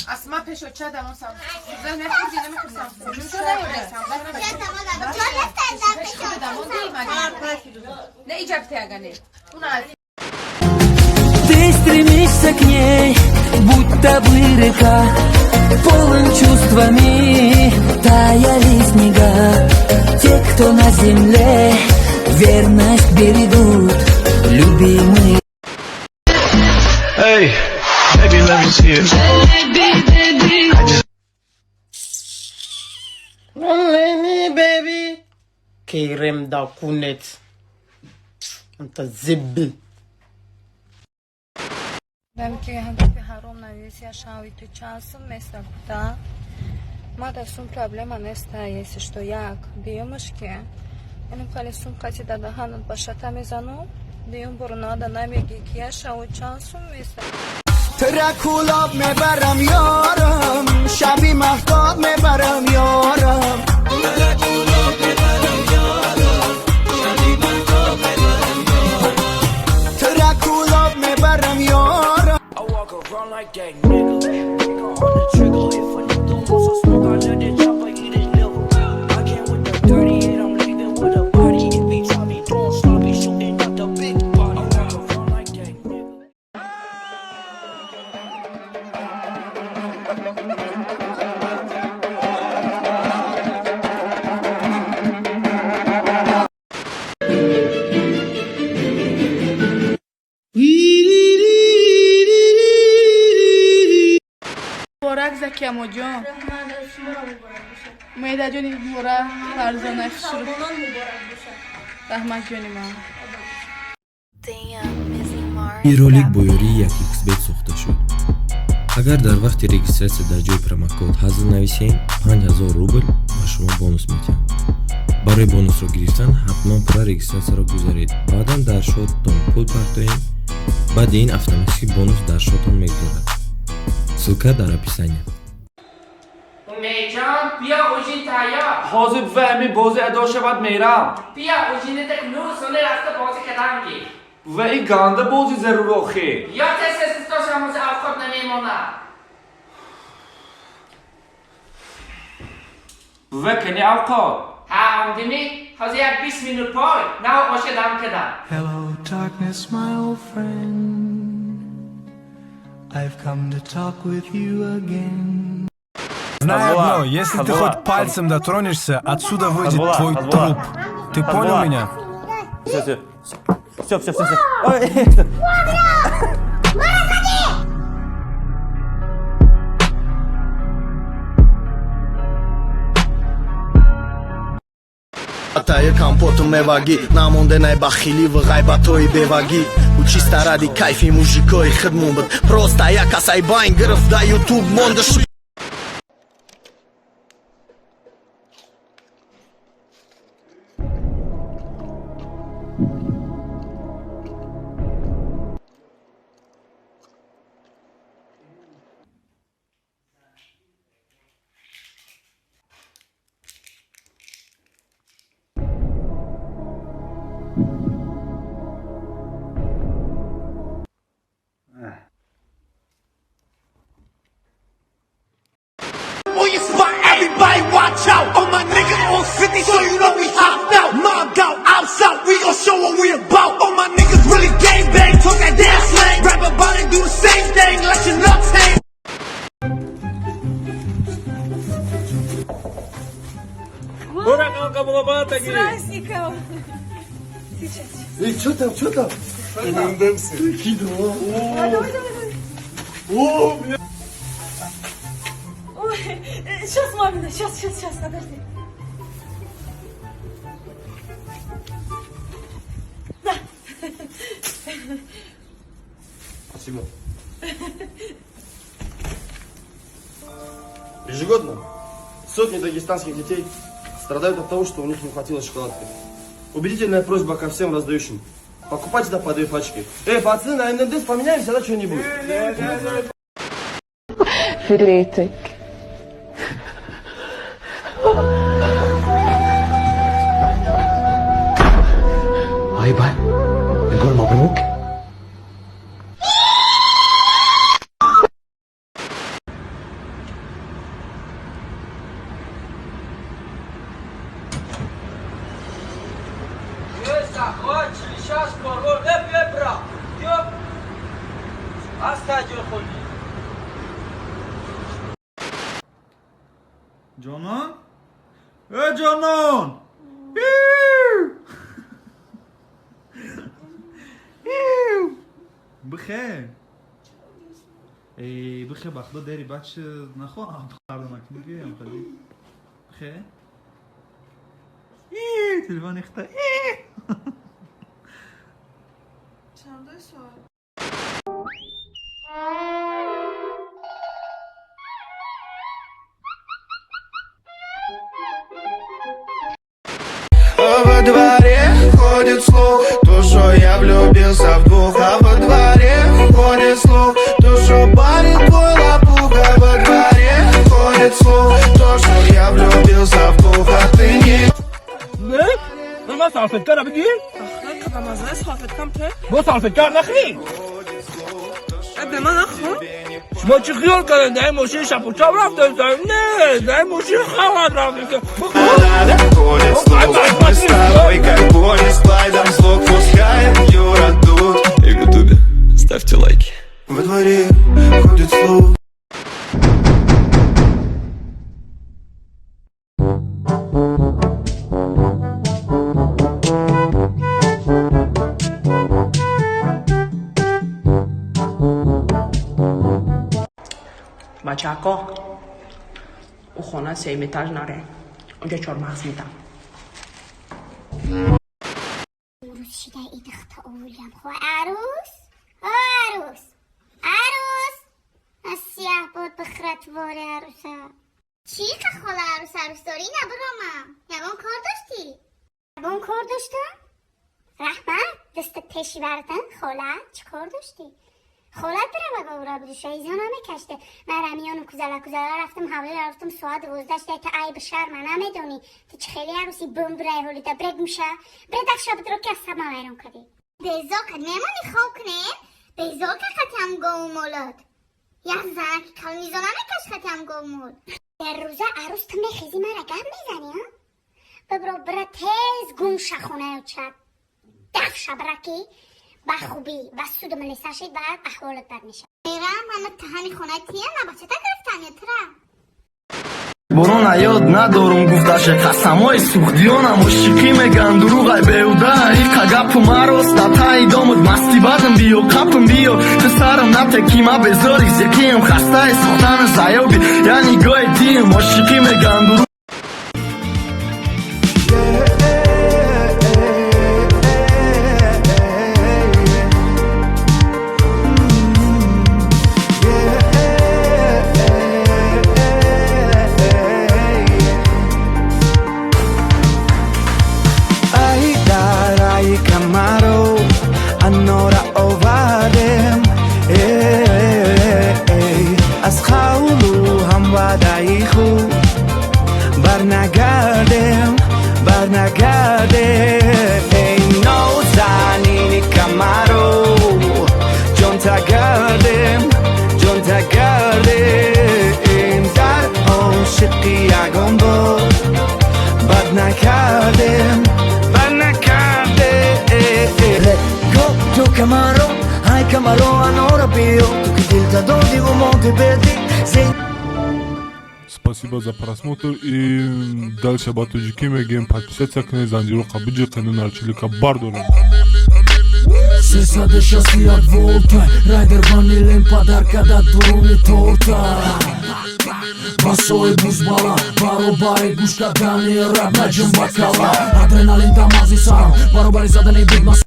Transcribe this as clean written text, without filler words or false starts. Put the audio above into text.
Asma peşoça da mı sağ? Güzel ne kuzine mi kırsam? Çünkü ne yapıyorsun? Ne icap teyagani? Ты стремишься к ней, будто бы река, полон чувствами, таяли снега. Те, кто на земле, верность берегут, любимые. Hey, baby, let me see it. baby. Kerem da kunet. Anta zibbi. Vem que hangisi harom na esse achar tu часом место куда. Мада сум проблема неста если что як биомышки. Энем хали сум кати да ханат башата мезану. بیام برنادا نمیگی که شاو چانسون میسه ترکولاب میبرم یارم شبی مهتاب میبرم یارم ترکولاب میبرم یارم شبی مهتاب میبرم یارم ترکولاب میبرم یارم I walk around like that nigga on the trigger if a nigga wants to smoke I let it chop I eat it liver I came with the 38 I'm leaving with a body if he try me don't stop me shooting up the big body I walk around like that nigga مبارک زکی امو جان میده جانی مبارک فرزانه شروع رحمت جانی من این ролик бо ёрии як xbet сохта шуд. Агар дар вақти регистратсия дар ҷои промокод ҳазл нависем 5000 рубл ба шумо бонус медиҳам. барои бонусро гирифтан ҳатман пурра регистратсияро гузаред. баъдан дар шотатон пул партоед. баъди ин автоматики бонус дар шотон мегузарад. ссилка дар описание. امیجان بیا اوجین تیار حاضر فهمی بازی ادا شود میرم بیا اوجین تک نور سونه رفته بازی کدنگی و این گنده بازی ضرور آخی یا تسیز تو شموز افکار نمیمونه و کنی اوقات ها اندیمی حاضر یک 20 مینوت پای نه باشه دم کدن Hello darkness my old friend I've come to talk with you again Знай одно, если ты хоть пальцем дотронешься, отсюда выйдет твой труп. Ты понял меня? Все. Атая компоту меваги намонде най бахили в гайбатои беваги у чиста ради кайфи мужикои хидмубд просто як асайбайн гирифт да ютуб монда On your spot, everybody watch out. All my niggas on 50, so you know we hopped out. Mobbed out, outside, we gon' show what we about. All my niggas really gang bang, talk that damn slang. Rap about it, do the same thing, let your nuts hang. Ура, калка была таки. праздником Эй, что там? Önümdemsin. Kidi o. Oo, bля. Ой, сейчас мамина, сейчас, подожди. Да. Спасибо. Ежегодно сотни дагестанских детей страдают от того, что у них не хватило шоколадки. Убедительная просьба ко всем раздающим. Покупайте да по 2 пачки. Эй, пацаны, на НДС поменяемся, да что-нибудь? Филетик. Ай, бай. نقول مبروك جانان جانان بخیر بخیر بخدا داری بچه نخواهم خردم اکنی بیایم خیلی بخیر تلفن اخته چنده سوال Во дворе ходит слух, то, что я влюбился в двух. А во дворе ходит слух, то, что парень твой лопуха. Во дворе ходит слух, то, что я влюбился в двух. А ты не... ما صرفت کار بدی؟ آخه رمضان صافت کم ته؟ ما صرفت کار نخی به من نخون؟ شما چی خیال کردن در ماشین شب و چپ رفتن؟ نه در ماشین خواهد رفتن Ходит слух, мы с тобой как пони с Клайдом. Звук пускает Юра тут. И в ютубе ставьте лайки. Во дворе ходит слух. بچه اکا او خانه 3 ایتاژ نره اونجا 4 مغز میدم عروس شده ایدخت اولیم خو عروس عروس از سیاه بود بخرت واره عروسه چی که خاله عروس داری نبرامم یبان کار داشتی؟ یبان کار داشتم؟ رحمت دست تشی برتن خاله چی کار داشتی؟ خالت برم اگه او را بدوشه ایزان همه کشته من رمیانو کزله رفتم حوله رفتم ساعت 12 که ای بشر من نمیدونی تو چه خیلی عروسی بوم برای هولی تا برگ میشه برد اخشا بدرو که اصلا میرون کردی بیزا که نمانی خواه کنه بیزا که خطی هم گو مولد یا زن که کل میزان همه کش خطی هم گو مول در روزه عروس تو میخیزی من را گم میزنی ها ببرو برا تیز گم شخونه و چپ دف شبرکی با خوبی و سود ملیسا شید بعد احوالت بد میشه میرم همه تهانی خونه تیه نباچه تا گرفتن یا تره برو نیاد ندارم گفتشه قسمای سوختیانم و شیقی میگن دروغای بیوده ای قگپ مروس نتایی دامد مستی بدم بیو قپم بیو پسرم نتکی ما بذاری زکیم خسته سوختن زیابی یعنی گای دیم و شیقی میگن دروغ برنگرده ای نازنین کمرو جان تگرده این در عاشقی یگان با بد نکرده تو کمرو های کمرو انورا بیو تو که دل تا دودی و монти بدی Спасибо за просмотр и дальше батуджики мегем подписаться к незанжиру кабиджи канал чилика бардора. Сесаде шасти от волта Райдер ванилен подарка да дуруни торта Басои бузбала Баробари гушка дани раб наджим бакала Адреналин тамази сарам Баробари задани бигмас